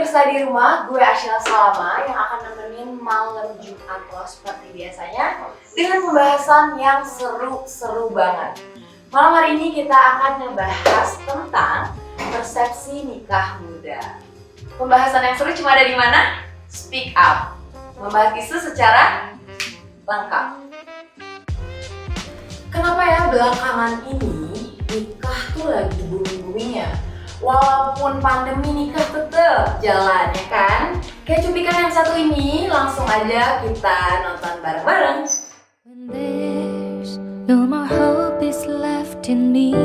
pemirsa di rumah, gue Ashila Salama yang akan nemenin malam Jumat lo seperti biasanya dengan pembahasan yang seru-seru banget. Malam hari ini kita akan membahas tentang persepsi nikah muda. Pembahasan yang seru cuma ada di mana? Speak Up. Membahas isu secara lengkap. Kenapa ya belakangan ini nikah tuh lagi booming-boomingnya? Walaupun pandemi nikah tetep jalan ya kan? Kayak cuplikan yang satu ini, langsung aja kita nonton bareng-bareng. When there's no more hope is left in me,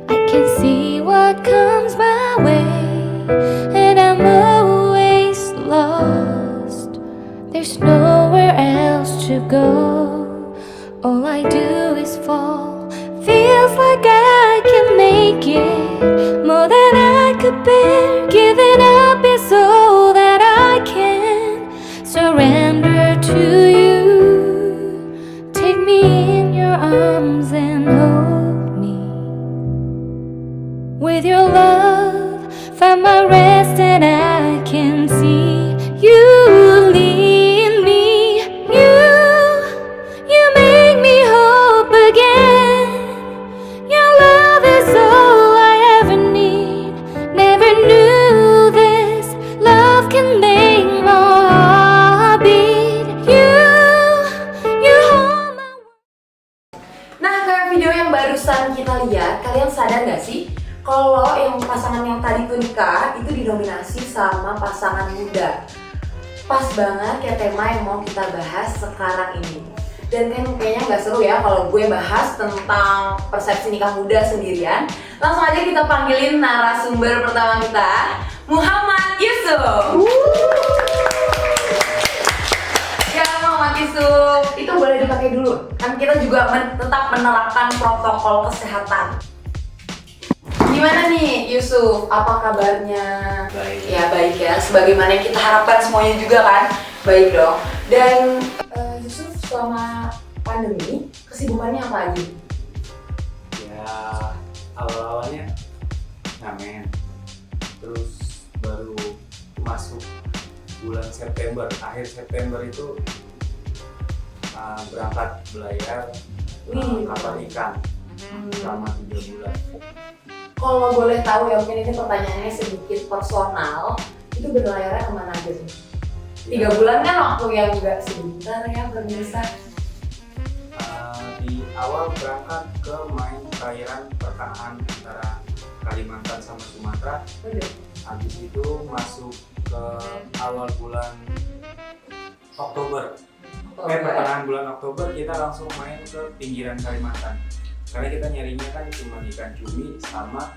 I can see what comes my way, and I'm always lost. There's nowhere else to go. All I do is fall. Feels like I can make it more than I could bear. Giving up is all that I can surrender to you. Take me in your arms and hold me. With your love, find my rest and I can see you lead me. You make me hope again. Your love is all I ever need. Never knew this love can make my heart beat. You hold my Nah, kayak video yang barusan kita lihat, kalian sadar gak sih kalau yang pasangan yang tadi tuh nikah itu didominasi sama pasangan muda? Pas banget kayak tema yang mau kita bahas sekarang ini. Dan kayaknya nggak seru ya kalau gue bahas tentang persepsi nikah muda sendirian. Langsung aja kita panggilin narasumber pertama kita, Muhammad Yusuf. Ya Muhammad Yusuf, itu boleh dipakai dulu. Kan kita juga tetap menerapkan protokol kesehatan. Gimana nih Yusuf, apa kabarnya? Baik. Ya baik ya, sebagaimana yang kita harapkan semuanya juga kan. Baik dong. Dan Yusuf selama pandemi kesibukannya apa aja? Ya awal-awalnya ngamen, terus baru masuk bulan September, akhir September itu berangkat belayar kapal ikan selama 3 bulan. Kalau boleh tahu ya, mungkin ini pertanyaannya sedikit personal, itu berlayarnya kemana aja sih? 3 bulan kan waktu yang juga sebentar ya pemirsa. Di awal berangkat ke main perairan pertengahan antara Kalimantan sama Sumatera. Habis itu masuk ke awal bulan Oktober. Pertengahan bulan Oktober kita langsung main ke pinggiran Kalimantan. Karena kita nyarinya kan cuma ikan cumi sama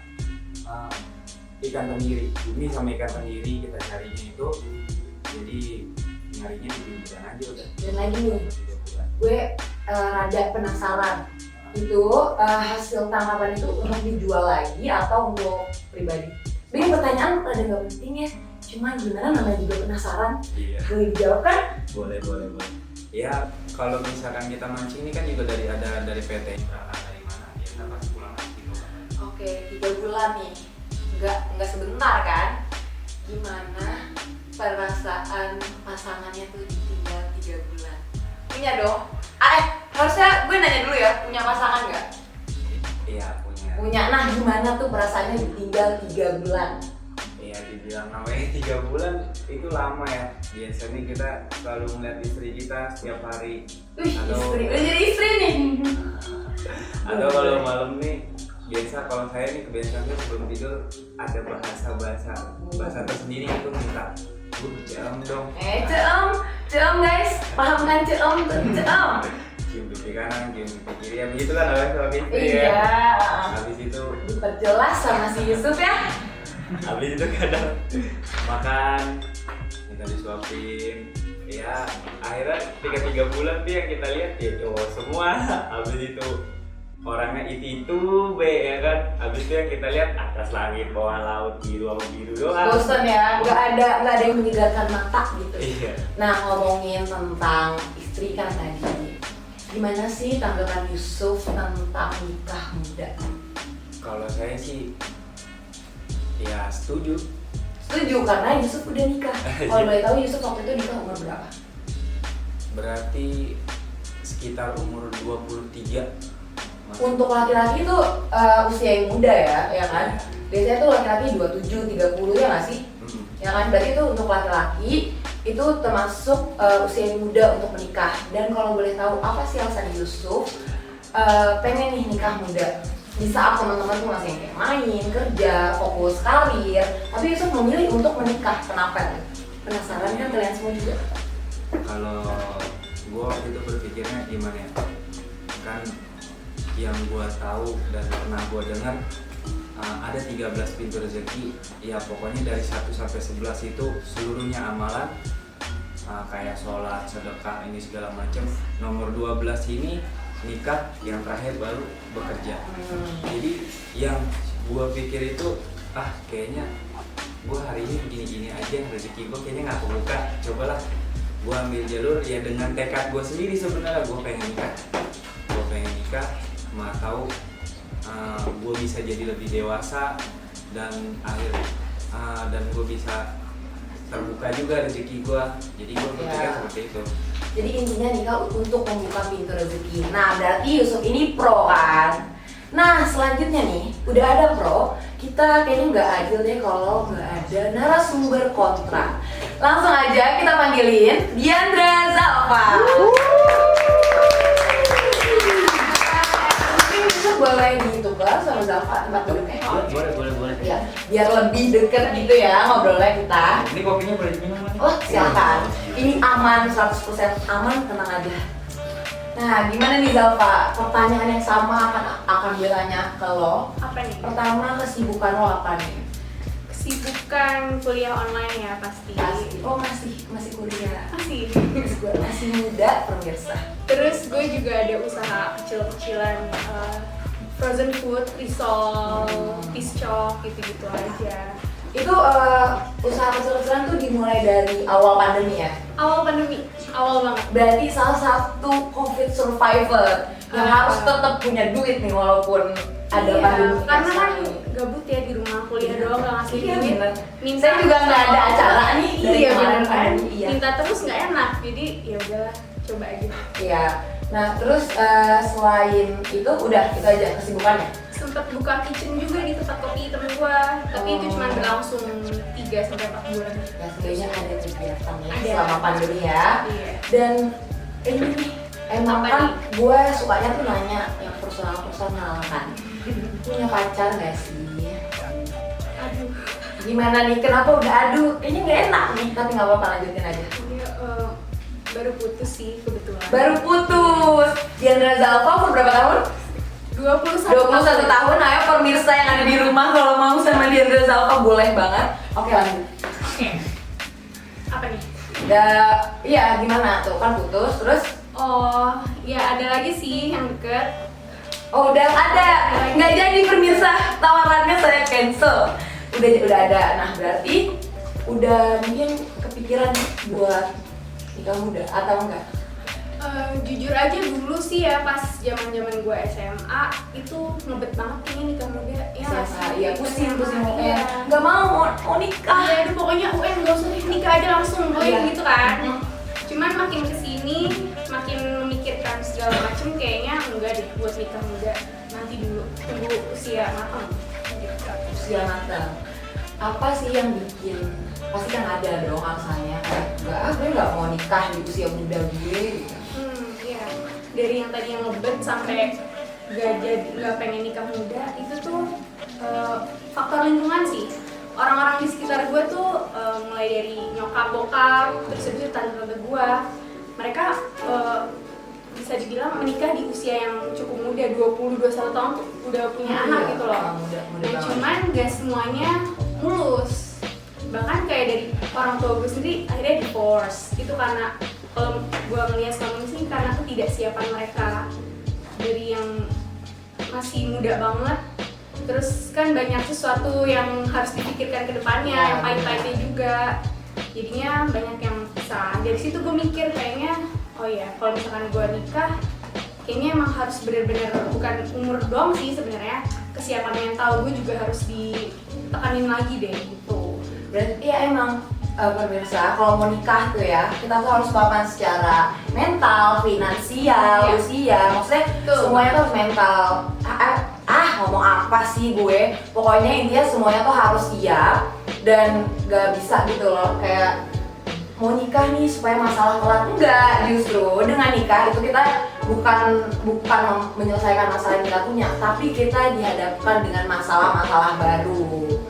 ikan tenggiri. Cumi sama ikan tenggiri kita carinya itu. Jadi nyarinya di pinggiran aja udah. Dan lagi nih, gue rada penasaran. Itu hasil tangkapan itu untuk dijual lagi atau untuk pribadi? Ini pertanyaan rada gak penting ya. Cuma gimana namanya juga penasaran. Iya. Boleh dijawab kan? Boleh. Ya kalau misalkan kita mancing ini kan juga dari PT. Dari mana? Ya kita pasti pulang lagi gitu. Oke, 3 bulan nih. Nggak sebentar kan? Gimana perasaan pasangannya tuh ditinggal 3 bulan? Punya dong? Harusnya gue nanya dulu ya, punya pasangan nggak? Iya punya. Punya. Nah, gimana tuh perasaannya ditinggal 3 bulan? Iya dibilang namanya 3 bulan itu lama ya. Biasanya kita selalu melihat istri kita setiap hari. Istri, udah jadi istri nih. Atau kalau malam nih, biasa kalau saya nih kebiasaan tuh sebelum tidur ada bahasa tersendiri itu minta ceem dong. Ceem guys, paham kan ceem? Cium pipi kanan, cium pipi kiri, ya begitu kan awalnya sama istri Iya. ya. Habis itu Diperjelas sama si Yusuf ya. habis itu kadang makan minta disuapin. Ya akhirnya 3 bulan tuh yang kita lihat ya cowok semua. Habis itu orangnya itu ya kan. Habis itu yang kita lihat atas langit bawah laut biru sama biru doang. Bosan ya, nggak ada yang menyegarkan mata gitu. Iya. Nah, ngomongin tentang istri kan tadi, gimana sih tanggapan Yusuf tentang nikah muda? Kalau saya sih ya setuju Setuju, karena Yusuf udah nikah. Kalau boleh tahu Yusuf waktu itu nikah umur berapa? Berarti sekitar umur 23. Untuk laki-laki itu usia yang muda ya kan? Biasanya tuh laki-laki 27, 30 ya nggak sih? Ya kan, berarti itu untuk laki-laki itu termasuk usia yang muda untuk menikah. Dan kalau boleh tahu apa sih alasan Yusuf pengen nih nikah muda? Di saat teman-teman tuh masih kayak main, kerja, fokus karir, tapi Yusuf memilih untuk menikah. Kenapa? Penasaran kan kalian semua juga? Kalau gue waktu itu berpikirnya gimana ya? Kan yang gue tahu dan pernah gue dengar ada 13 pintu rezeki. Ya pokoknya dari 1 sampai 11 itu seluruhnya amalan, kayak sholat, sedekah, ini segala macam. Nomor 12 ini nikah, yang terakhir baru bekerja. Jadi yang gue pikir itu kayaknya gue hari ini gini-gini aja, rezeki gue kayaknya nggak kebuka. Cobalah gue ambil jalur ya dengan tekad gue sendiri. Sebenarnya gue pengen nikah, mau tahu gue bisa jadi lebih dewasa dan dan gue bisa terbuka juga rezeki gue. Jadi gue berpikir seperti itu. Jadi intinya nikah untuk membuka pintu rezeki. Nah berarti Yusuf ini pro kan? Nah selanjutnya nih, udah ada pro, kita kayaknya nggak adil deh kalau nggak ada narasumber kontra. Langsung aja kita panggilin Diandra Zalfa. Mungkin Yusuf boleh ditukar sama Zalfa tempat duduknya. Boleh. Ya, biar lebih deket gitu ya ngobrolnya kita. Ini kopinya boleh diminum kan? Oh silakan. Ini aman, 100% aman, tenang aja. Nah, gimana nih Zalfa? Pertanyaan yang sama akan gue tanya ke lo. Apa nih? Pertama, kesibukan lo apa nih? Kesibukan kuliah online ya pasti. Oh masih kuliah. Masih muda pemirsa. Terus gue juga ada usaha kecil-kecilan, frozen food, risol, piscok gitu-gitu aja. Itu usaha kecil-kecilan tuh dimulai dari awal pandemi ya? Awal pandemi, awal banget. Berarti salah satu COVID survivor yang harus tetap punya duit nih walaupun ada pandemi. Karena kan gabut ya di rumah, kuliah doang gak ngasih duit. Minta Saya juga nggak ada acara nih. Iya benar kan. Iya. Minta terus nggak enak, jadi ya udahlah coba aja. Iya. Nah terus selain itu udah itu aja kesibukannya. Sempet buka kitchen juga di tempat kopi temen gua, tapi itu cuma berlangsung 3-4 bulan. Ya sebenarnya ada kegiatan ya Ada. selama pandemi ya. Iya. Dan ini nih emang Apa kan nih? gue sukanya tuh nanya yang personal kan. Punya pacar nggak sih? Aduh. Gimana nih? Kenapa udah aduh? Kayaknya nggak enak nih. Tapi nggak apa-apa, lanjutin aja. Dia baru putus sih kebetulan. Baru putus. Diandra Zalfa umur berapa tahun? 21 tahun. Ayo pemirsa yang ada di rumah kalau mau sama Diandra Zalfa boleh banget. Oke lanjut. Oke. Apa nih? Iya gimana tuh kan putus terus? Oh, ya ada lagi sih yang deket. Oh udah ada. Nggak jadi pemirsa, tawarannya saya cancel. Udah ada. Nah berarti udah mungkin kepikiran buat nikah muda atau enggak? Jujur aja dulu sih ya pas zaman gue SMA itu ngebet banget kayaknya nikah muda ya nggak sih? Iya pusing Iya. UN. Nggak mau nikah. Iya, itu pokoknya UN gak usah nikah aja langsung gue Iya. gitu kan. Mhm. Cuman makin kesini makin memikirkan segala macem kayaknya enggak deh buat nikah muda, nanti dulu tunggu usia matang. Usia matang. Apa sih yang bikin? Pasti kan ada dong alasannya kayak gue nggak mau nikah di usia muda gue. Gitu. Iya. Dari yang tadi yang ngebet sampai gak pengen nikah muda itu tuh faktor lingkungan sih. Orang-orang di sekitar gue tuh mulai dari nyokap bokap terus habis itu tante-tante gue, mereka bisa dibilang menikah di usia yang cukup muda, 20-21 tahun tuh udah punya anak gitu loh. Muda Nah banget. cuman gak semuanya mulus, bahkan kayak dari orang tua gue sendiri akhirnya divorce gitu karena kalau gue ngeliat selama ini sih karena ketidaksiapan mereka dari yang masih muda banget. Terus kan banyak sesuatu yang harus dipikirkan ke depannya, Ya, yang pahit-pahitnya juga. Jadinya banyak yang pisah. Dari situ gue mikir kayaknya, oh ya kalau misalkan gue nikah, kayaknya emang harus bener-bener bukan umur doang sih sebenarnya, kesiapan mental gue juga harus ditekanin lagi deh gitu. Berarti ya emang pemirsa, kalau mau nikah tuh ya, kita tuh harus mapan secara mental, finansial, Iya. usia, maksudnya Betul. semuanya tuh harus mental. Ngomong apa sih gue? Pokoknya intinya semuanya tuh harus siap dan gak bisa gitu loh, kayak mau nikah nih supaya masalah kelar. Enggak, justru dengan nikah itu kita bukan menyelesaikan masalah yang kita punya, tapi kita dihadapkan dengan masalah-masalah baru.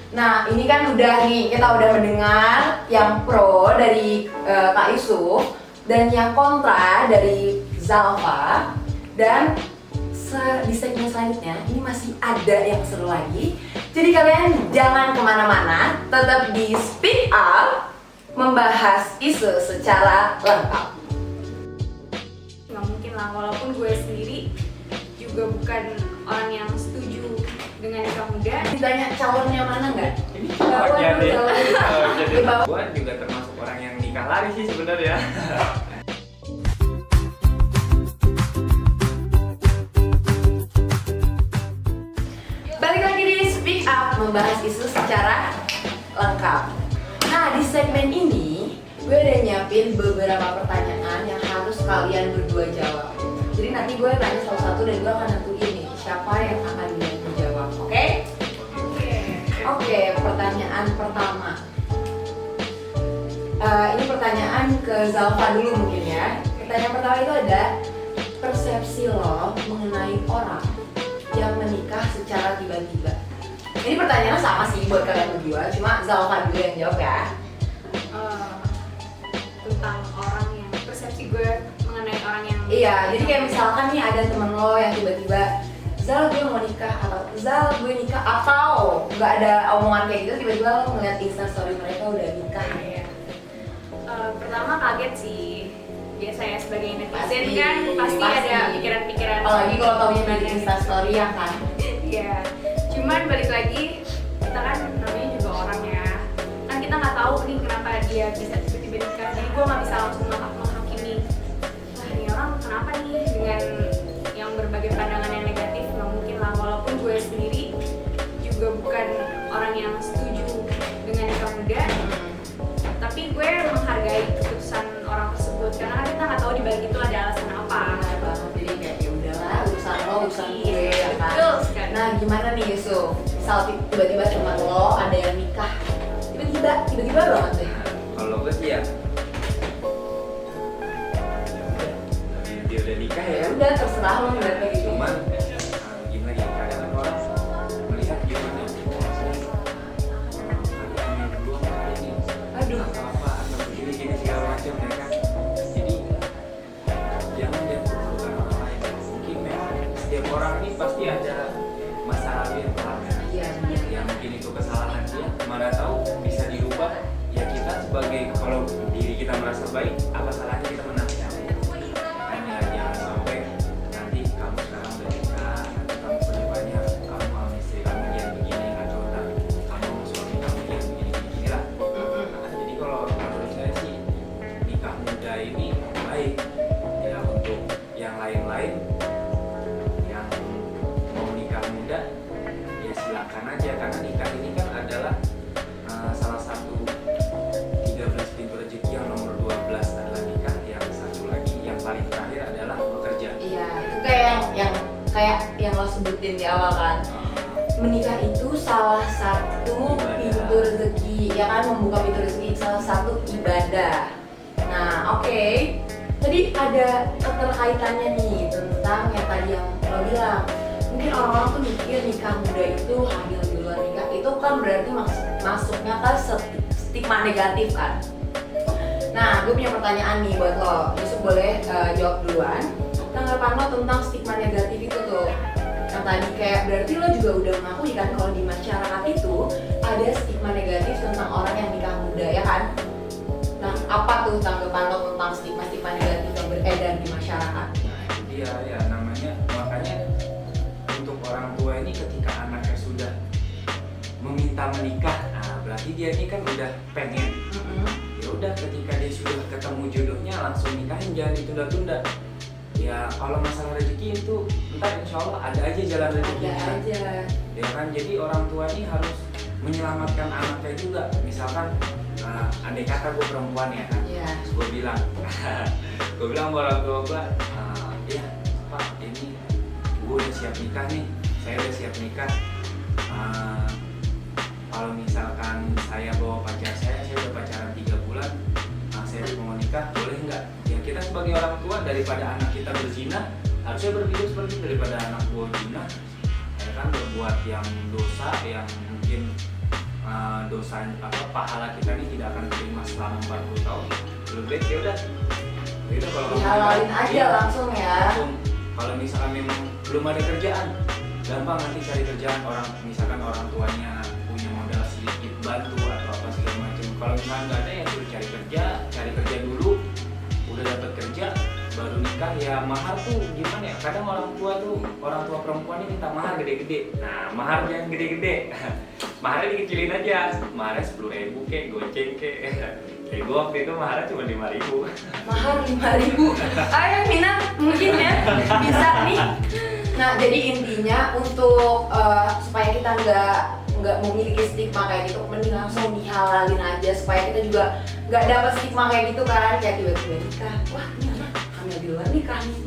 Nah, ini kan udah nih, kita udah mendengar yang pro dari Kak Yusuf dan yang kontra dari Zalfa. Dan di segmen selanjutnya ini masih ada yang seru lagi. Jadi kalian jangan kemana-mana, tetap di Speak Up membahas isu secara lengkap. Nggak mungkin lah, walaupun gue sendiri juga bukan orang yang setuju dengan nikah muda. Ditanya calonnya mana nggak? Ini Bawa cocoknya dulu deh. calonnya. Jadi Dibawa. gue juga termasuk orang yang nikah lari sih sebenarnya. Balik lagi di Speak Up membahas isu secara lengkap. Nah, di segmen ini gue udah nyiapin beberapa pertanyaan yang harus kalian berdua jawab. Jadi nanti gue tanya satu-satu dan gue akan nentuin nih siapa yang akan menjawab. Oke? Oke, pertanyaan pertama. Ini pertanyaan ke Zalfa dulu mungkin ya. Pertanyaan pertama itu ada persepsi lo mengenai orang yang menikah secara tiba-tiba. Ini pertanyaannya sama sih buat kalian berdua, cuma Zalfa dulu yang jawab ya. Tentang orang yang persepsi gue mengenai orang yang Iya, jadi kayak misalkan nih ada temen lo yang tiba-tiba Zal gue mau nikah, atau Zal gue nikah, atau nggak ada omongan kayak gitu, tiba-tiba lo ngeliat instastory mereka udah nikah. pertama kaget sih. Biasa ya sebagai netizen Pasti, kan pasti pasti. ada pikiran-pikiran. Apalagi kalau taunya dari instastory ya kan. Iya. Cuman balik lagi, kita kan namanya juga orang ya. Kan kita nggak tahu nih kenapa dia bisa tiba-tiba nikah. Jadi gue nggak bisa langsung menghakimi. Wah, ini orang kenapa nih dengan yang berbagai pandangan yang negatif. Nggak mungkin lah. Walaupun gue sendiri juga bukan orang yang setuju dengan nikah muda. Tapi gue menghargai keputusan orang tersebut karena kan kita nggak tahu di balik itu ada alasan apa. Benar banget, jadi kayak ya udahlah urusan lo, urusan gue ya kan. Betul sekali. Nah gimana nih Yusuf? Misal tiba-tiba teman lo ada yang nikah, tiba-tiba banget deh. Kalau gue sih ya, dia udah nikah ya. Ya udah terserah lo ngeliat kayak gitu. Cuman gimana ya, kadang kan orang melihat gimana yang dulu sama ini Aduh. atau apa atau begini segala macam ya kan. Jadi jangan lihat keburukan orang lain. Mungkin memang setiap orang ini pasti ada masa lalu yang kelam ya. Iya benar. Yang mungkin itu kesalahan dia, mana tahu bisa dirubah. Ya kita sebagai, kalau diri kita merasa baik, apa salahnya kita menasihati. Makanya jangan sampai nanti kamu sekarang udah nikah, nanti kamu kedepannya kamu sama istri kamu yang begini, atau ntar kamu sama suami kamu yang begini lah. Nah, jadi kalau menurut saya sih nikah muda ini baik ya untuk yang lain-lain yang mau nikah muda ya silakan aja, karena nikah ini kan adalah salah satu 13 pintu rezeki yang nomor 12 adalah nikah, yang satu lagi yang paling terakhir adalah bekerja. Iya, itu kayak yang lo sebutin di awal kan. Menikah itu salah satu pintu rezeki, ya kan, membuka pintu rezeki, salah satu ibadah. Nah, oke. Tadi ada keterkaitannya nih tentang yang tadi yang lo bilang. Mungkin orang-orang tuh mikir nikah muda itu hamil di luar nikah, itu kan berarti masuknya kan stigma negatif kan. Nah, gue punya pertanyaan nih buat lo. Yusuf boleh jawab duluan. Tanggapan lo tentang stigma negatif itu tuh, yang tadi kayak berarti lo juga udah mengakui kan kalau di masyarakat itu ada stigma negatif tentang orang yang nikah muda, ya kan? Nah, apa tuh tanggapan lo tentang stigma-stigma negatif yang beredar di masyarakat? Nah itu dia ya, namanya makanya untuk orang tua ini ketika anaknya sudah meminta menikah, nah berarti dia ini kan udah pengen. Ya udah, ketika dia sudah ketemu jodohnya langsung nikahin, jangan ditunda-tunda. Ya kalau masalah rezeki itu ntar insya Allah ada aja jalan rezekinya. Ada aja. Ya kan, jadi orang tua ini harus menyelamatkan anaknya juga. Misalkan andai kata gue perempuan ya kan, Iya. terus gue bilang sama orang tua gue, ya Pak, ini gue udah siap nikah nih, saya udah siap nikah. Kalau misalkan saya bawa pacar saya udah pacaran 3 bulan, saya mau nikah, boleh nggak? Ya kita sebagai orang tua, daripada anak kita berzina, harusnya berpikir seperti itu, daripada anak gue zina, ya kan, berbuat yang dosa, yang mungkin dosa pahala kita ini tidak akan terima selama 40 tahun. Lebih baik ya udah kalau kamu Dihalalin nikah, aja iya, langsung ya. langsung. Kalau misalkan memang belum ada kerjaan, gampang nanti cari kerjaan. Misalkan orang tuanya punya modal sedikit bantu atau apa segala macam. Kalau misalkan nggak ada ya suruh cari kerja dulu. Udah dapat kerja baru nikah. Ya mahar tuh gimana ya? Kadang orang tua perempuan ini minta mahar gede-gede. Nah mahar jangan gede-gede. Maharnya dikecilin aja. Maharnya 10.000 kek, goceng kek. Kayak gue waktu itu maharnya cuma 5.000. Mahar 5.000. Ayo minat mungkin ya bisa nih. Nah jadi intinya untuk supaya kita nggak memiliki stigma kayak gitu, mending langsung dihalalin aja supaya kita juga nggak dapat stigma kayak gitu kan, kayak tiba-tiba nikah, wah ini anak hamil di luar nikah nih.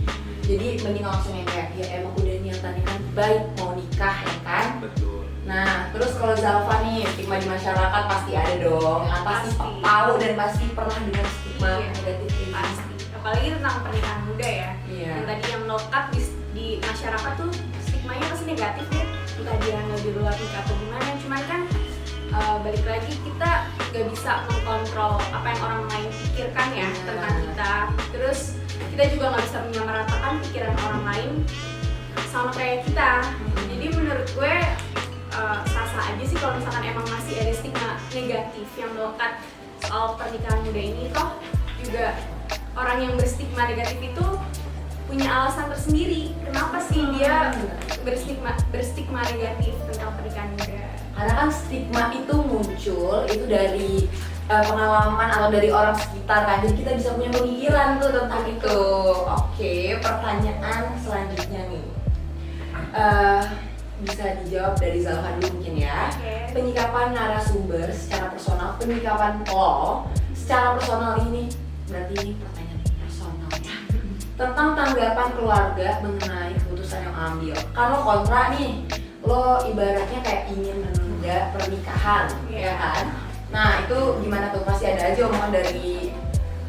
Jadi mending langsung yang kayak ya emang udah niatannya kan baik mau nikah ya kan. Betul. Nah, terus kalau Zalfa nih, stigma di masyarakat pasti ada dong. Yang pasti Pasti. tahu dan pasti pernah dengar stigma Iya, negatif ini. pasti. Apalagi tentang pernikahan muda ya. Iya. Yang tadi yang melekat di masyarakat tuh stigmanya pasti negatif ya. Entah dia nggak di luar nikah atau gimana. Cuman kan balik lagi kita nggak bisa mengkontrol apa yang orang lain pikirkan ya tentang kita. Terus kita juga nggak bisa menyamaratakan pikiran orang lain sama kayak kita. Jadi menurut gue sah-sah aja sih kalau misalkan emang masih ada stigma negatif yang melekat soal pernikahan muda ini. Toh juga orang yang berstigma negatif itu punya alasan tersendiri kenapa sih dia berstigma negatif tentang pernikahan muda. Karena kan stigma itu muncul itu dari pengalaman atau dari orang sekitar kan. Jadi kita bisa punya pemikiran tuh tentang itu. Oke, pertanyaan selanjutnya nih. Bisa dijawab dari Zalfa dulu mungkin ya. Oke. Penyikapan narasumber secara personal, penyikapan lo secara personal ini berarti ini pertanyaan personal ya. Tentang tanggapan keluarga mengenai keputusan yang ambil. Kan lo kontra nih, lo ibaratnya kayak ingin menunda pernikahan, ya kan? Nah itu gimana tuh? Pasti ada aja omongan dari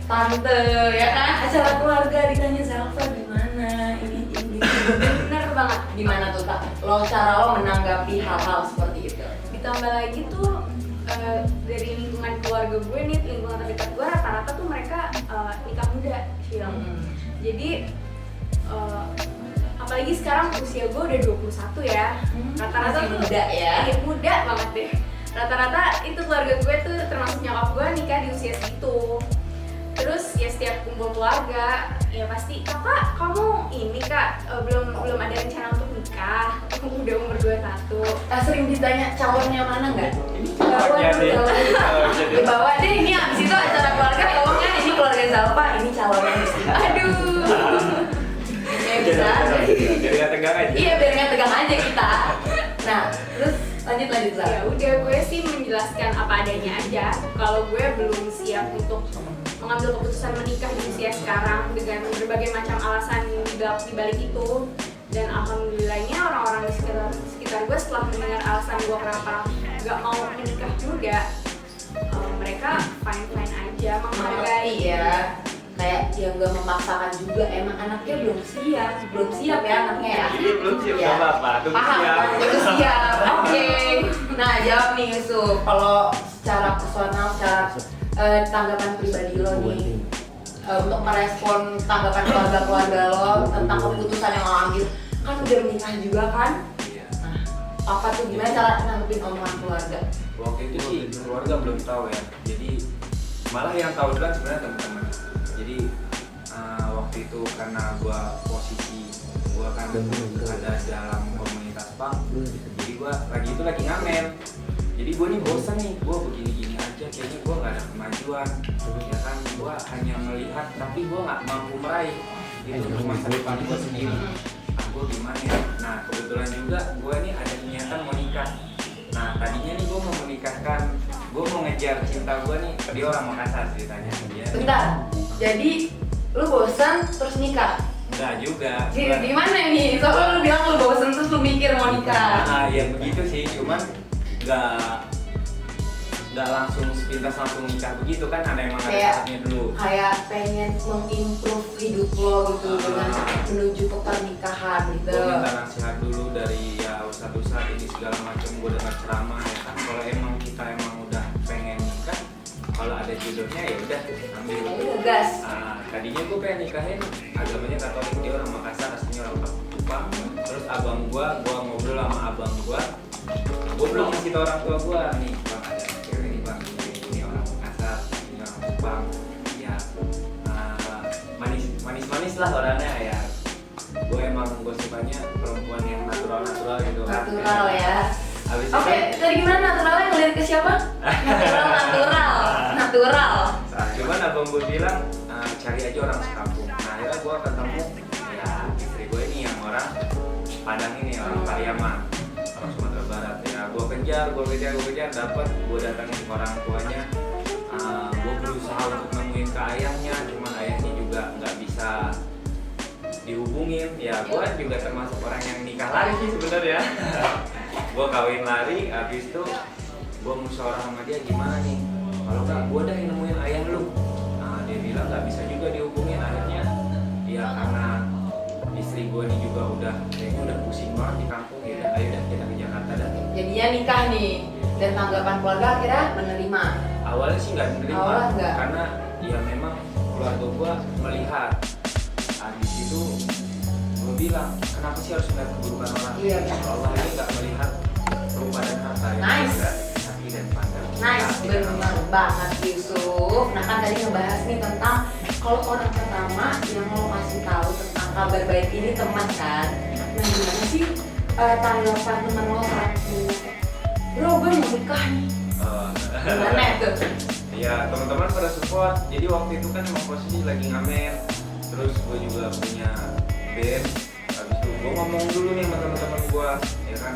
tante, ya kan? Acara keluarga ditanya Zalfa gimana? Ini. Bener banget. Gimana tuh Kak? Cara lo menanggapi hal-hal seperti itu? Ditambah lagi tuh dari lingkungan keluarga gue nih, lingkungan terdekat gue rata-rata tuh mereka nikah muda sih. Jadi apalagi sekarang usia gue udah 21 ya. Rata-rata masih tuh muda ya? Iya, muda banget deh. Rata-rata itu keluarga gue tuh termasuk nyokap gue nikah di usia segitu. Terus ya setiap kumpul keluarga ya pasti, kakak kamu ini kak belum ada rencana untuk nikah, udah umur 21. Sering ditanya calonnya mana nggak? Calonnya deh. Calonnya deh. Dibawa deh, ini abis itu acara keluarga tolong ya, ini keluarga Zalfa, ini calonnya di sini. Aduh. Ya bisa. Jadi nggak tegang aja. Iya biar nggak tegang aja kita. Nah terus lanjut Zalfa. Ya udah, gue sih menjelaskan apa adanya aja. Kalau gue belum siap untuk mengambil keputusan menikah di usia sekarang dengan berbagai macam alasan di balik itu. Dan alhamdulillahnya orang-orang di sekitar gue setelah mendengar alasan gue kenapa gak mau menikah muda, mereka fine aja, menghargai ya. Kayak yang nggak memaksakan juga, emang anaknya belum siap ya anaknya ya. Ini belum siap, Ya. nggak apa-apa. Tunggu Paham siap. kan? Belum siap. Oke. Nah jawab nih Yusuf, kalau secara personal, secara tanggapan pribadi lo nih untuk merespon tanggapan keluarga lo tentang keputusan yang lo ambil, kan udah menikah juga kan? Iya. Nah, apa tuh gimana cara nanggepin omongan keluarga? Waktu itu sih keluarga belum tahu ya. Jadi malah yang tahu duluan sebenarnya teman-teman. Jadi waktu itu karena gua posisi gua kan ada dalam komunitas punk, jadi gua lagi ngamen. Jadi gua nih bosan nih, gua begini-gini aja, kayaknya gua nggak ada kemajuan. Ya kan, gua hanya melihat tapi gua nggak mampu meraih gitu untuk masa depan gua sendiri. Gue gimana ya? Nah kebetulan juga gue nih ada niatan mau nikah. Nah tadinya nih gue mau gue mau ngejar cinta gue nih, dia orang Makassar ceritanya dia. Bentar, jadi lu bosan terus nikah? Enggak juga. Gimana nih? Soalnya lu bilang lu bosan terus lu mikir mau nikah. Nah, ya begitu sih, cuman nggak langsung sepintas langsung nikah begitu kan, ada yang ada tahapnya dulu. Kayak pengen mengimprove hidup lo gitu dengan menuju ke pernikahan gitu. Gue minta nasihat dulu dari ya ustadz ini segala macam, gue dengar ceramah ya kan. Kalau emang kita udah pengen nikah, kalau ada jodohnya ya udah ambil. Udah gas. Tadinya gue pengen nikahin agamanya Katolik, dia orang Makassar, aslinya orang Kupang. Terus abang gue ngobrol sama abang gue belum ngasih tau orang tua gue nih, bang ada cewek nih bang, ini orang Makassar, ini orang Kupang, ya manis lah orangnya ya. Gue sukanya perempuan yang natural gitu kan. Natural ya. Oke, tadi gimana naturalnya ngeliat ke siapa? Natural. Cuman abang gue bilang cari aja orang sekampung. Nah akhirnya gue ketemu ya istri gue ini yang orang Padang ini, orang Pariaman, orang Sumatera Barat. Ya gue kejar dapat, gue datangin ke orang tuanya. Gue berusaha untuk nemuin ke ayahnya, cuman ayahnya juga nggak bisa dihubungin. Ya gue juga termasuk orang yang nikah lari sih sebenarnya. Gue kawin lari, habis itu gue musyawarah sama dia, gimana nih kalau nggak gue udah nemuin ayah lu. Nah dia bilang nggak bisa juga dihubungin. Akhirnya ya karena istri gue nih juga kayaknya udah pusing banget di kampung, ya ayo dah kita ke Jakarta dah. Jadinya nikah nih, dan tanggapan keluarga akhirnya menerima. Awalnya sih nggak menerima, enggak. Karena ya memang keluarga gue melihat. Habis itu gue bilang, kenapa sih harus melihat keburukan orang? Iya. Allah ini nggak melihat rupa dan harta, ya Nice. hati dan pandang. Nice, benar banget Yusuf. Nah kan tadi ngebahas nih tentang kalau orang pertama yang lo kasih tahu tentang kabar baik ini teman kan. Nah gimana sih tanggapan teman lo saat ini? Bro, gue mau nikah nih. Gimana tuh? Ya teman-teman pada support. Jadi waktu itu kan emang posisi lagi ngamen. Terus gue juga punya band. Habis itu gue ngomong dulu nih sama teman-teman gue, ya kan,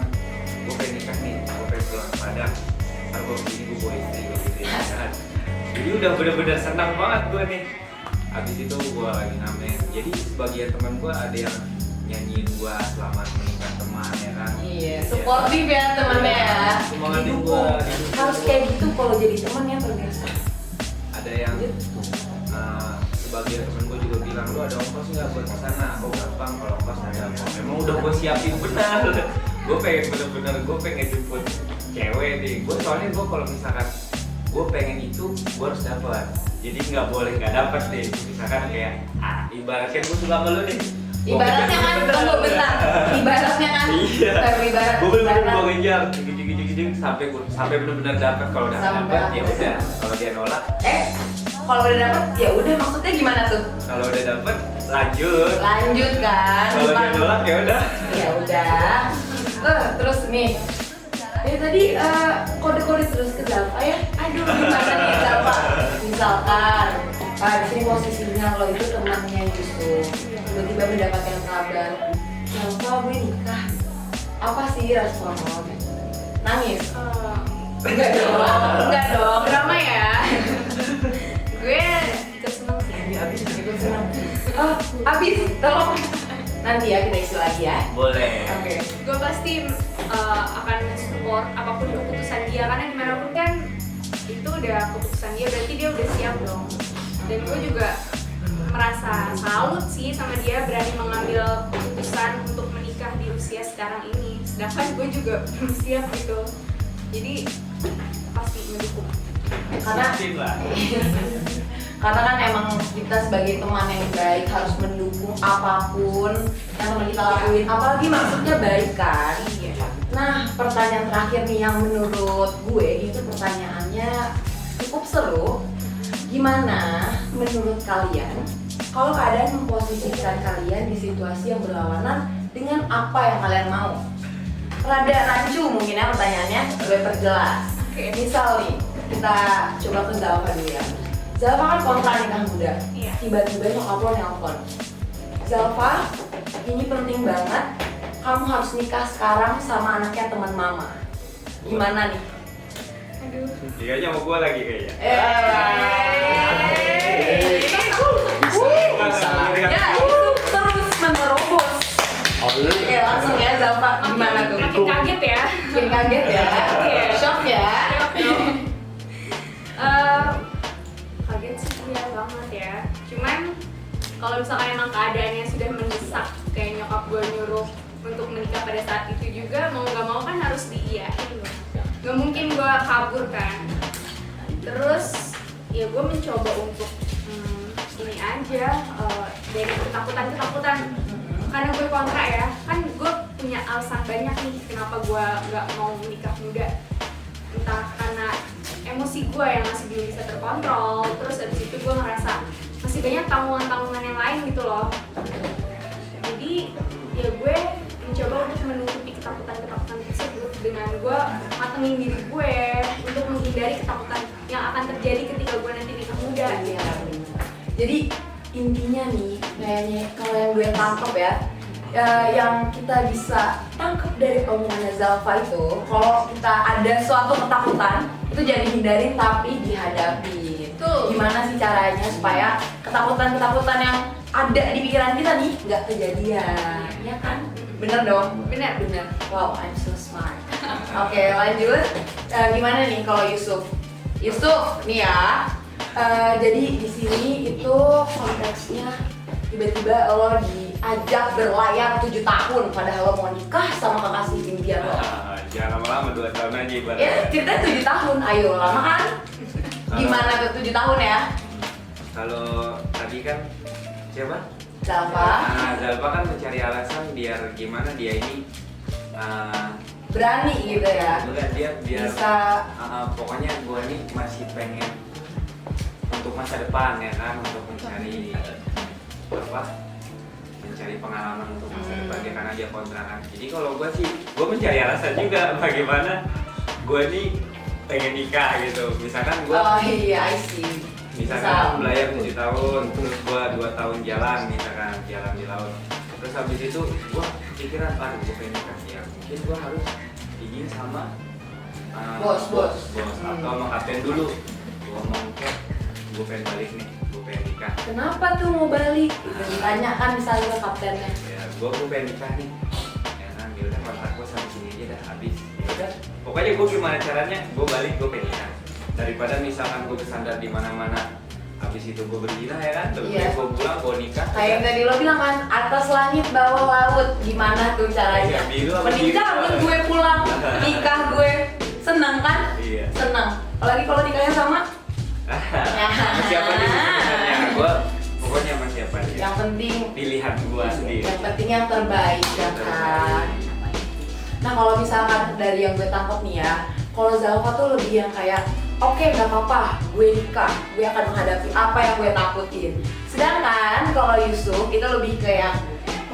gue pengen nikah nih, gue pengen pulang ke Padang. Ntar gue begini, gue bawa istri gue gitu ya kan. Jadi udah bener-bener senang banget gue nih. Habis itu gue lagi ngamen. Jadi sebagian teman gue ada yang nyanyiin gue selamat menikah teman, ya kan. Iya, supportif ya temennya ya. Semangatin Didukung. gue. Harus kayak gitu kalau jadi temen ya terbiasa. Ada yang sebagian temen gue juga bilang, lu ada ongkos nggak buat kesana? Oh gampang, kalau ongkos ada kok. Emang udah gue siapin benar. Gue pengen bener-bener, gue pengen jemput cewek nih. Gue soalnya gue kalau misalkan gue pengen itu, gue harus dapat. Jadi nggak boleh nggak dapat deh. Misalkan kayak ibaratnya gue suka sama lu nih. Ibaratnya kan, tunggu bentar. Ibaratnya kan, Iya. ibarat. Gue bener-bener gue ngejar, gigi sampai bener-bener dapat. Kalau udah Sampai dapat ya dapet. udah. Kalau dia nolak, Kalau udah dapet ya udah, maksudnya gimana tuh? kalau udah dapat lanjut. Lanjut kan? Kalau dia nolak ya udah. Ya udah. Terus nih. Tadi kode-kode terus ke Zalfa ya. Aduh, gimana nih Zalfa? Misalkan di sini posisinya lo itu temannya Yusuf. Tiba-tiba mendapatkan kabar, Zalfa gue nikah. Apa sih respon lo? Nangis? Enggak dong. Drama ya. Gue ikut seneng sih. Ikut senang. Abis, tolong. Nanti ya kita isi lagi ya. Boleh. Oke. Gue pasti akan support apapun keputusan dia, karena gimana pun kan itu udah keputusan dia, berarti dia udah siap dong. Dan gue juga merasa salut sih sama dia berani mengambil keputusan untuk menikah di usia sekarang ini, sedangkan gue juga belum siap gitu. Jadi pasti mendukung. Karena kan emang kita sebagai teman yang baik harus mendukung apapun yang teman kita lakuin, apalagi maksudnya baik kan. Iya. Nah, pertanyaan terakhir nih yang menurut gue itu pertanyaannya cukup seru. Gimana menurut kalian kalau keadaan memposisikan kalian di situasi yang berlawanan dengan apa yang kalian mau? Rada rancu mungkin ya pertanyaannya, gue perjelas. Misal nih, kita coba ke Zalfa dulu ya. Zalfa kan kontra nikah muda. Iya. Tiba-tiba nyokap lo nelpon, Zalfa, ini penting banget, kamu harus nikah sekarang sama anaknya teman mama. Gimana nih? Aduh. Kayaknya mau gua lagi kayaknya. Bisa. Ya, itu terus menerobos. Oh, lu Oke, langsung ya Zalfa, gimana tuh? Makin kaget ya. Bikin kaget ya? Iya. Shock ya? Kaget sih ya banget ya. Cuman kalau misalkan emang keadaannya sudah mendesak kayak nyokap gue nyuruh untuk menikah pada saat itu juga mau nggak mau kan harus diiyain loh. Nggak mungkin gue kabur kan. Terus ya gue mencoba untuk ini aja dari ketakutan karena gue kontra ya, kan gue punya alasan banyak nih kenapa gue nggak mau menikah muda. Entah karena emosi gue yang masih belum bisa terkontrol, terus abis itu gue ngerasa masih banyak tanggungan-tanggungan yang lain gitu loh. Jadi ya gue mencoba untuk menutupi ketakutan-ketakutan tersebut dengan gue matengin diri gue untuk menghindari ketakutan yang akan terjadi ketika gue nanti nikah muda. Iya, benar. Jadi intinya nih, kayaknya kalau yang gue tangkep ya, yang kita bisa tangkep dari omongannya Zalfa itu, kalau kita ada suatu ketakutan, itu jangan dihindarin tapi dihadapi. Betul. Gimana sih caranya supaya ketakutan-ketakutan yang ada di pikiran kita nih nggak kejadian, ya kan? Bener dong? Bener. Bener. Wow, I'm so smart. Oke, lanjut. Gimana nih kalau Yusuf? Yusuf, nih ya. Jadi di sini itu konteksnya tiba-tiba lo diajak berlayar 7 tahun padahal lo mau nikah sama kekasih impian lo. Jangan lama-lama, 2 tahun aja ibaratnya. Ya cerita 7 tahun, ayo lama kan? Gimana tuh 7 tahun ya? Kalau tadi kan siapa? Zalfa Zalfa kan mencari alasan biar gimana dia ini berani gitu ya? bukan dia biar Bisa pokoknya gua ini masih pengen untuk masa depan ya kan, untuk mencari mencari pengalaman untuk masa depan dia karena dia kontrakan. Jadi kalau gua sih gua mencari alasan juga bagaimana gua ini pengen nikah gitu. Misalkan gua oh iya, I see. misalkan belayar 7 tahun, terus gua 2 tahun jalan misalkan, jalan di laut. Terus habis itu gua pikiran, aduh gua pengen nikah ya, mungkin gua harus izin sama Bos. atau sama kapten dulu. Gua mau gua pengen balik nih, gua pengen nikah. Kenapa tuh mau balik? Gitu ditanyakan misalnya ke kaptennya. Ya gua pengen nikah nih. Ya kan, ya udah kontrak gua sampai sini aja dah habis. Ya udah, pokoknya gua gimana caranya gua balik, gua pengen nikah. Daripada misalkan gua bersandar di mana-mana, habis itu gua berzina ya kan, terus Iya. gua pulang gua nikah. Kayak yang tadi lo bilang kan, atas langit bawah laut, gimana tuh caranya? Iya, biru apa Menikah biru? gue pulang, nikah gue seneng kan? Iya. Seneng. Apalagi kalau nikahnya sama Sama siapa nih sebenarnya? Gua pokoknya sama siapa aja. yang penting, Pilihan gua sendiri. yang penting yang terbaik ya kan. Nah kalau misalkan dari yang gue tangkap nih ya, kalau Zalfa tuh lebih yang kayak oke, nggak apa-apa, gue nikah, gue akan menghadapi apa yang gue takutin. Sedangkan kalau Yusuf itu lebih kayak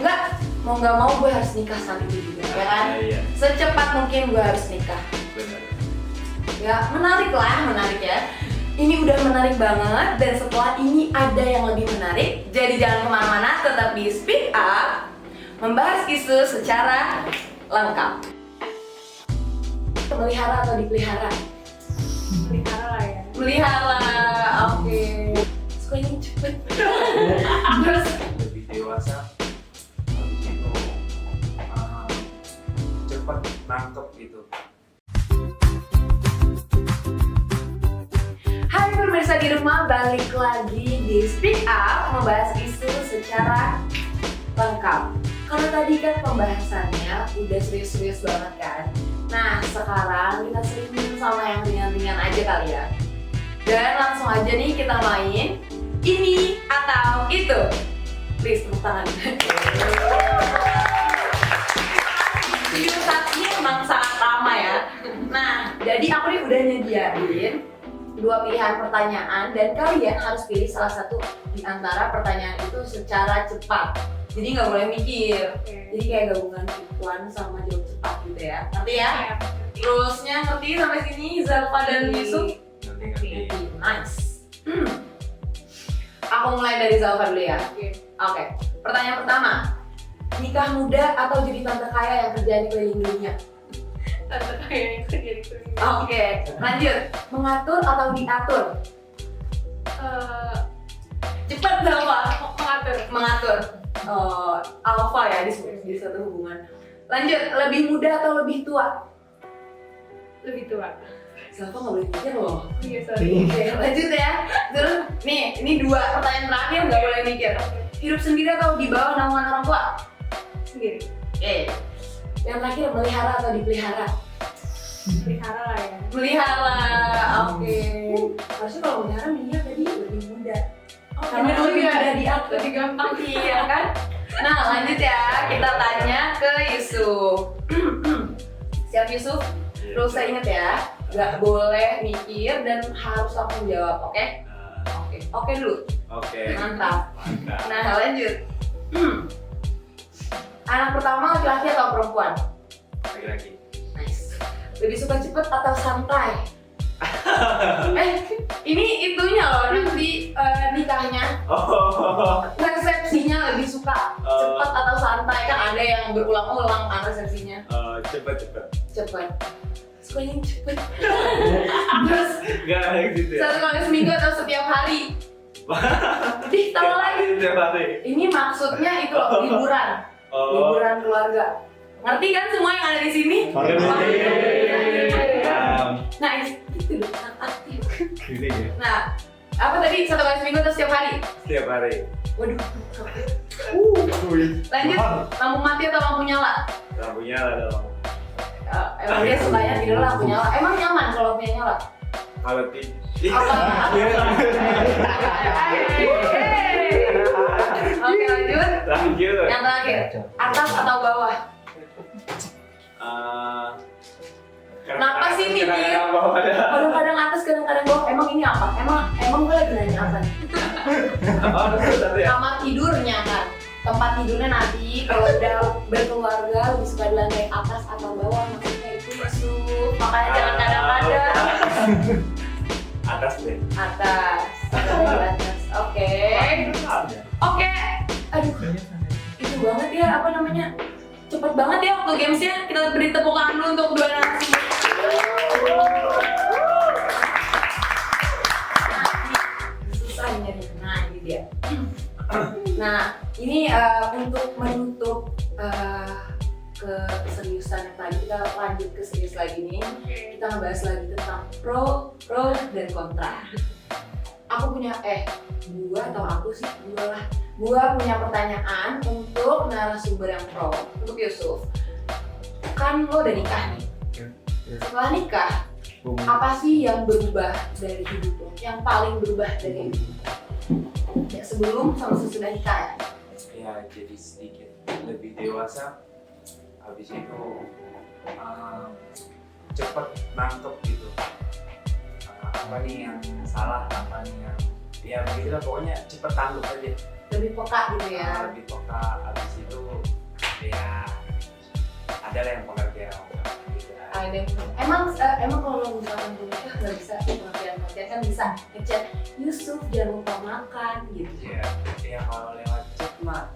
enggak, mau nggak mau gue harus nikah saat itu juga, ya kan? Iya. Secepat mungkin gue harus nikah. Benar. Ya menarik ya. Ini udah menarik banget dan setelah ini ada yang lebih menarik. Jadi jangan kemana-mana, tetap di Speak Up, membahas isu secara lengkap. Melihara atau dipelihara? Pelihara lah ya. Melihara, oke. Sekolahnya cepet. Terus Lebih dewasa, habis itu cepat nangkep gitu. hai pemirsa di rumah, balik lagi di Speak Up, membahas isu secara lengkap. Kalau tadi kan pembahasannya udah serius-serius banget kan. Nah sekarang kita selipin sama yang ringan-ringan aja kali ya. Dan langsung aja nih kita main ini atau itu. Please tepuk tangan. Video saat ini emang sangat lama ya. Nah jadi aku nih udah nyediain 2 pilihan pertanyaan dan kalian harus pilih salah satu di antara pertanyaan itu secara cepat. Jadi nggak boleh mikir. Jadi kayak gabungan quick one sama jawab cepat gitu ya. Ngerti ya? Iya. Terusnya ngerti sampai sini Zalfa dan Yusuf? Nanti. Nice. Aku mulai dari Zalfa dulu ya. Oke. Pertanyaan pertama. Nikah muda atau jadi tante kaya yang kerjanya keliling dunia? tante kayak yang kerja di sini. Oke, lanjut. Mengatur atau diatur? Cepat dong Pak. Mengatur. Mengatur. Alpha ya di suatu hubungan. Lanjut, lebih muda atau lebih tua? Lebih tua. Siapa nggak boleh mikir loh. Iya, sorry. Oke, lanjut ya. Terus nih, ini 2 pertanyaan terakhir nggak boleh mikir. Hidup sendiri atau di bawah naungan orang tua? Sendiri. Oke. Yang terakhir, melihara atau dipelihara? Pelihara lah ya. Melihara. Oke. Harusnya kalau melihara Mia tadi lebih muda. Karena bener lebih juga. mudah diatur. Lebih gampang. Iya kan? Nah, lanjut ya. Kita tanya ke Yusuf. Siap Yusuf? Rules-nya inget ya. Gak boleh mikir dan harus langsung jawab, oke? Oke dulu. Oke. Mantap. Mantap. Nah, lanjut. Anak pertama laki-laki atau perempuan? Lagi-lagi. Nice. Lebih suka cepet atau santai? Ini itunya loh, nanti nikahnya. Oh. Resepsinya lebih suka cepet atau santai? Kan ada yang berulang-ulang kan resepsinya. Cepet. Cepet. Suka yang cepet. Terus Gak gitu ya. 1 kali seminggu atau setiap hari? Ih, tambah lagi. Setiap hari. Ini maksudnya itu loh, liburan. Oh. Liburan keluarga. Ngerti kan semua yang ada di sini? Nah, itu dong, aktif. Gini ya. Nah, apa tadi 1 kali seminggu atau setiap hari? Setiap hari. Waduh. Lanjut, lampu mati atau lampu nyala? Lampunya lah dong. Emang dia sukanya tidur lampu nyala. Emang nyaman kalau lampunya nyala? Kalau ti. Apa? Oke, lanjut. Lanjut. Yang terakhir, atas atau bawah? Kenapa sih mikir? Kadang-kadang atas, kadang-kadang bawah. Emang ini apa? Emang gue lagi nanya apa nih? Kamar tidurnya kan. Tempat tidurnya nanti kalau udah berkeluarga lebih suka di lantai atas atau bawah, maksudnya itu Yusuf. Makanya jangan kadang-kadang. Atas deh. Atas. Oke. Oke. Aduh. Itu banget ya, apa namanya? Cepet banget ya waktu gamesnya. Kita beri tepuk tangan dulu untuk 2 narasumber. Susah nyari. Nah, ini dia. Nah, ini untuk menutup keseriusan yang tadi, kita lanjut ke serius lagi nih. Kita ngebahas lagi tentang pro dan kontra. Aku punya Gua punya pertanyaan untuk narasumber yang pro, untuk Yusuf. Kan lo udah nikah nih. Setelah nikah, apa sih yang berubah dari hidup lo? Yang paling berubah dari hidup lo? Ya, sebelum sama sesudah nikah ya? Ya, jadi sedikit lebih dewasa. Habis itu cepet nangkep gitu. Apa nih yang salah, apa nih yang ya begitu lah, pokoknya cepet tanggap aja. Lebih peka gitu ya? Lebih peka. Habis itu ya ada lah yang pengertian gitu. Emang kalau misalkan gue nikah nggak bisa pengertian kan bisa ngechat Yusuf jangan lupa makan gitu. Ya kalau lewat chat mah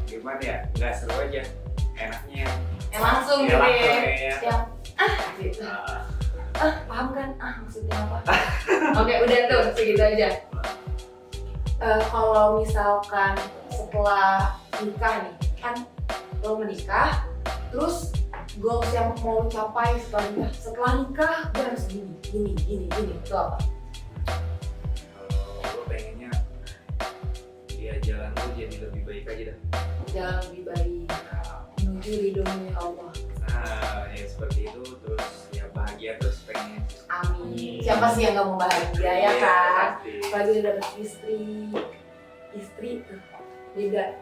gimana ya, nggak seru aja, enaknya Yang langsung gitu ya? Yang gitu. Paham kan? Maksudnya apa? Oke, udah tuh segitu aja. Kalau misalkan setelah nikah nih, kan lo menikah, terus goals yang mau capai setelah nikah gue harus gini, itu apa? Kalau gue pengennya ya jalan gue jadi lebih baik aja dah. Jalan lebih baik menuju ridhonya Allah. Nah, ya seperti itu, terus ya bahagia terus pengen. Amin. Siapa sih yang gak mau bahagia ya kan? Pasti. Apalagi udah dapet istri tuh beda.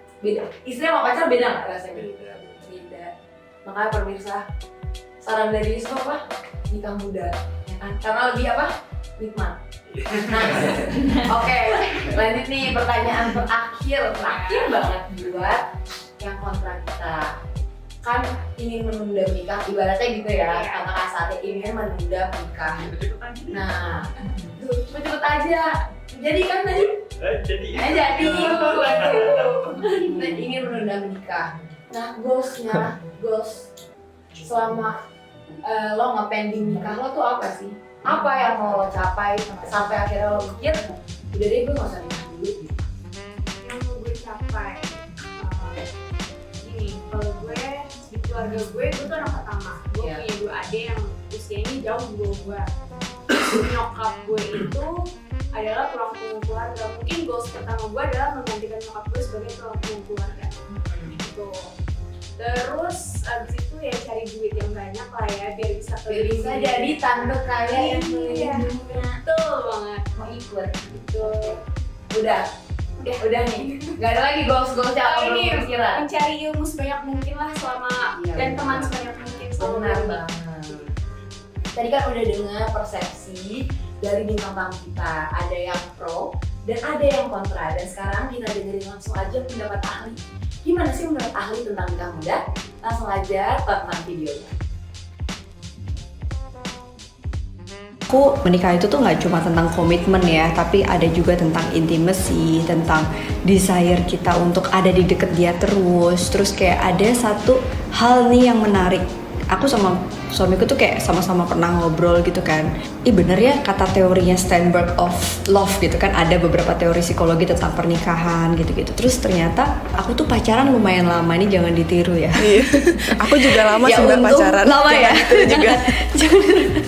Istri sama pacar beda nggak rasanya? Beda. Makanya pemirsa, saran dari Yusuf apa? Nikah muda, ya kan? Karena lebih apa? Nikmat. Oke, lanjut nih pertanyaan terakhir banget buat yang kontra kita. Kan ingin menunda menikah, ibaratnya gitu ya, kata kasarnya ingin menunda menikah. Nah, tuh cepet-cepet aja. Jadi kan tadi? Jadi. Ingin menunda menikah. Nah, goals selama Lo nge-pending nikah lo tuh apa sih? Apa yang mau lo capai sampai akhirnya lo mikir udah deh gue gak usah nikah dulu gitu. Yang mau gue capai gini, kalau gue di keluarga gue tuh anak pertama. Gue Iya. punya 2 adik yang usianya jauh di bawah gue. Nyokap gue itu adalah tulang punggung keluarga. Mungkin goals pertama gue adalah menggantikan nyokap gue sebagai tulang punggung keluarga gitu. Terus abis itu ya cari duit yang banyak lah ya biar bisa Biar bisa jadi tanda kaya yang Iya, betul banget. mau ikut. Gitu. Udah nih. Gak ada lagi goals-goals yang Oh, belum ini kepikiran. mencari ilmu sebanyak mungkin lah selama Iya, dan benar. teman sebanyak mungkin selama Benar ini. banget. Tadi kan udah dengar persepsi dari bintang tamu kita. Ada yang pro dan ada yang kontra. Dan sekarang kita dengerin langsung aja pendapat ahli. Gimana sih menurut ahli tentang nikah muda? Langsung aja tonton videonya. Aku menikah itu tuh nggak cuma tentang komitmen ya, tapi ada juga tentang intimacy, tentang desire kita untuk ada di deket dia terus kayak ada satu hal nih yang menarik. Aku sama suamiku tuh kayak sama-sama pernah ngobrol gitu kan. Bener ya kata teorinya Steinberg of Love gitu kan, ada beberapa teori psikologi tentang pernikahan gitu-gitu. Terus ternyata aku tuh pacaran lumayan lama, ini jangan ditiru ya. Aku juga lama Ya, sebenarnya untung pacaran. lama ya juga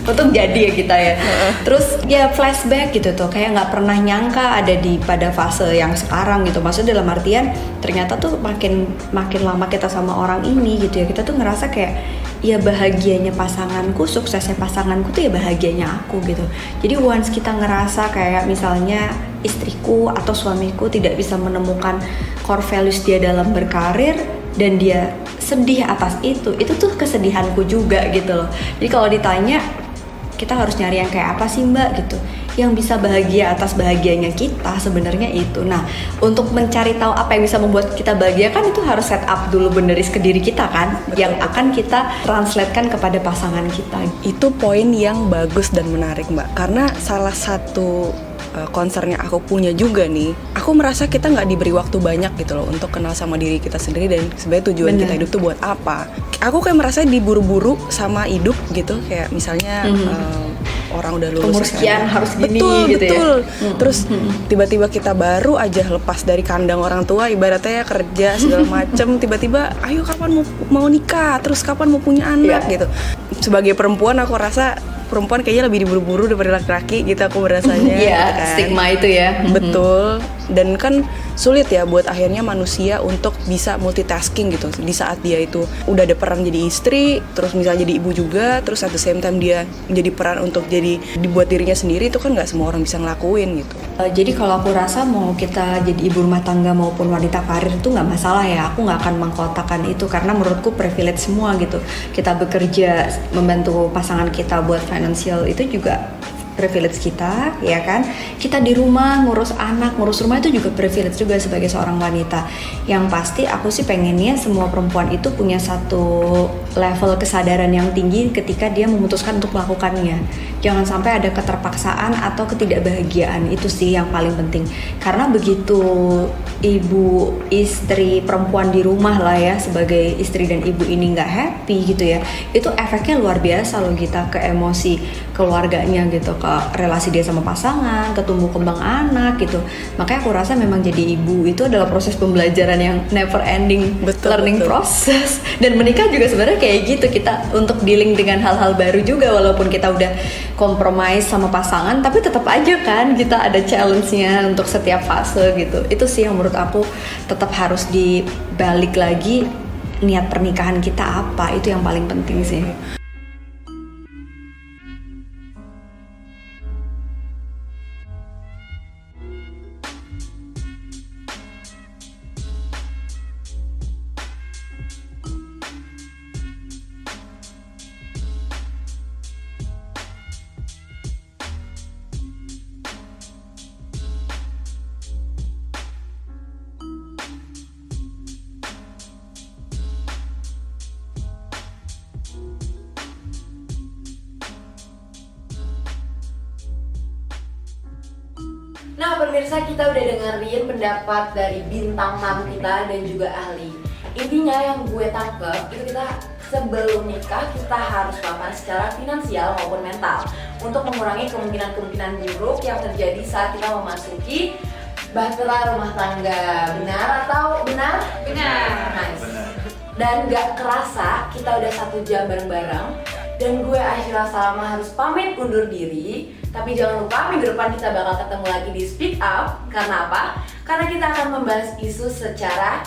untuk jadi ya kita ya. Terus ya flashback gitu tuh kayak nggak pernah nyangka ada di pada fase yang sekarang gitu. Maksudnya dalam artian ternyata tuh makin lama kita sama orang ini gitu ya, kita tuh ngerasa kayak ya bahagianya pasanganku, suksesnya pasanganku tuh ya bahagianya aku gitu. Jadi once kita ngerasa kayak misalnya istriku atau suamiku tidak bisa menemukan core values dia dalam berkarir dan dia sedih atas itu tuh kesedihanku juga gitu loh. Jadi kalau ditanya kita harus nyari yang kayak apa sih mbak gitu, yang bisa bahagia atas bahagianya kita sebenarnya itu. Nah untuk mencari tahu apa yang bisa membuat kita bahagia kan itu harus set up dulu beneris ke diri kita kan, yang akan kita translatekan kepada pasangan kita. Itu poin yang bagus dan menarik mbak, karena salah satu concern yang aku punya juga nih, aku merasa kita nggak diberi waktu banyak gitu loh untuk kenal sama diri kita sendiri dan sebenarnya tujuan Bener. kita hidup tuh buat apa. Aku kayak merasa diburu-buru sama hidup gitu, kayak misalnya orang udah lulus Umur sekian SMA. harus gini betul, gitu ya. betul. Terus tiba-tiba kita baru aja lepas dari kandang orang tua, ibaratnya ya kerja segala macem, tiba-tiba ayo kapan mau nikah, terus kapan mau punya anak Iya. gitu. Sebagai perempuan aku rasa perempuan kayaknya lebih diburu-buru daripada laki-laki gitu aku merasanya. Iya, gitu kan. stigma itu ya. Betul. Dan kan sulit ya buat akhirnya manusia untuk bisa multitasking gitu. Di saat dia itu udah ada peran jadi istri, terus misalnya jadi ibu juga, terus at the same time dia jadi peran untuk jadi dibuat dirinya sendiri, itu kan nggak semua orang bisa ngelakuin gitu. Jadi kalau aku rasa mau kita jadi ibu rumah tangga maupun wanita karir itu nggak masalah ya. Aku nggak akan mengkotakkan itu karena menurutku privilege semua gitu. Kita bekerja membantu pasangan kita buat financial itu juga privilege kita, ya kan? Kita di rumah ngurus anak, ngurus rumah itu juga privilege juga sebagai seorang wanita. Yang pasti aku sih pengennya semua perempuan itu punya satu level kesadaran yang tinggi ketika dia memutuskan untuk melakukannya. Jangan sampai ada keterpaksaan atau ketidakbahagiaan, itu sih yang paling penting. Karena begitu ibu, istri, perempuan di rumah lah ya, sebagai istri dan ibu ini nggak happy gitu ya, itu efeknya luar biasa loh kita ke emosi keluarganya gitu, ke relasi dia sama pasangan, ke tumbuh kembang anak gitu. Makanya aku rasa memang jadi ibu itu adalah proses pembelajaran yang never ending, Betul, learning betul. process. Dan menikah juga sebenarnya kayak gitu, kita untuk dealing dengan hal-hal baru juga, walaupun kita udah compromise sama pasangan, tapi tetap aja kan kita ada challenge-nya untuk setiap fase gitu. Itu sih yang menurut aku tetap harus dibalik lagi, niat pernikahan kita apa, itu yang paling penting sih. Nah pemirsa, kita udah dengerin pendapat dari bintang tamu kita dan juga ahli. Intinya yang gue tangkep itu kita sebelum nikah kita harus mapan secara finansial maupun mental untuk mengurangi kemungkinan-kemungkinan buruk yang terjadi saat kita memasuki bahtera rumah tangga. Benar atau benar? Benar. Nice. Dan gak kerasa kita udah 1 jam bareng-bareng dan gue Aisyah Salama harus pamit undur diri. Tapi jangan lupa minggu depan kita bakal ketemu lagi di Speak Up. Karena apa? Karena kita akan membahas isu secara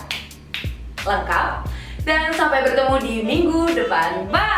lengkap. Dan sampai bertemu di minggu depan. Bye!